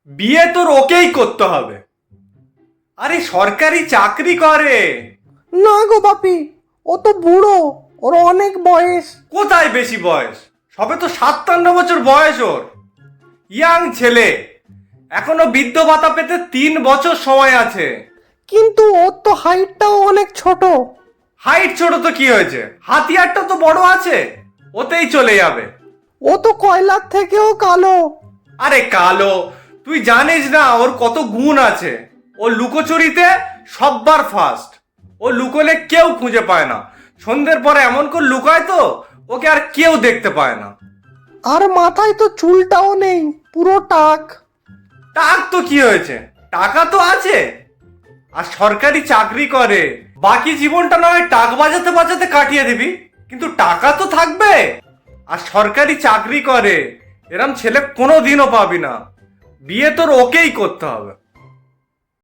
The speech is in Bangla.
বিয়ে তোর ওকেই করতে হবে। আরে সরকারি চাকরি করে। না গো বাপি, ও তো বুড়ো, ওর অনেক বয়স। কোথায় বেশি বয়স? সবে তো 57 বছর বয়স ওর। ইয়াং ছেলে, এখনো বৃদ্ধ ভাতা পেতে 3 বছর সময় আছে। কিন্তু ওর তো হাইটটাও অনেক ছোট। হাইট ছোট তো কি হয়েছে, হাতিয়ারটা তো বড় আছে, ওতেই চলে যাবে। ও তো কয়লার থেকেও কালো। আরে কালো, তুই জানিস না ওর কত গুণ আছে। ও লুকোচুরিতে সববার ফার্স্ট। ও লুকোলে কেউ খুঁজে পায় না। সন্ধ্যের পরে এমন করে লুকায় তো ওকে আর কেউ দেখতে পায় না। আর মাথায় তো চুলটাও নেই, পুরো টাক। টাক তো কি হয়েছে, টাকা তো আছে। আর সরকারি চাকরি করে, বাকি জীবনটা না হয় টাক বাজাতে বাজাতে কাটিয়ে দিবি, কিন্তু টাকা তো থাকবে। আর সরকারি চাকরি করে, এরম ছেলে কোনোদিনও পাবি না। বিয়ে তোর ওকেই করতে হবে।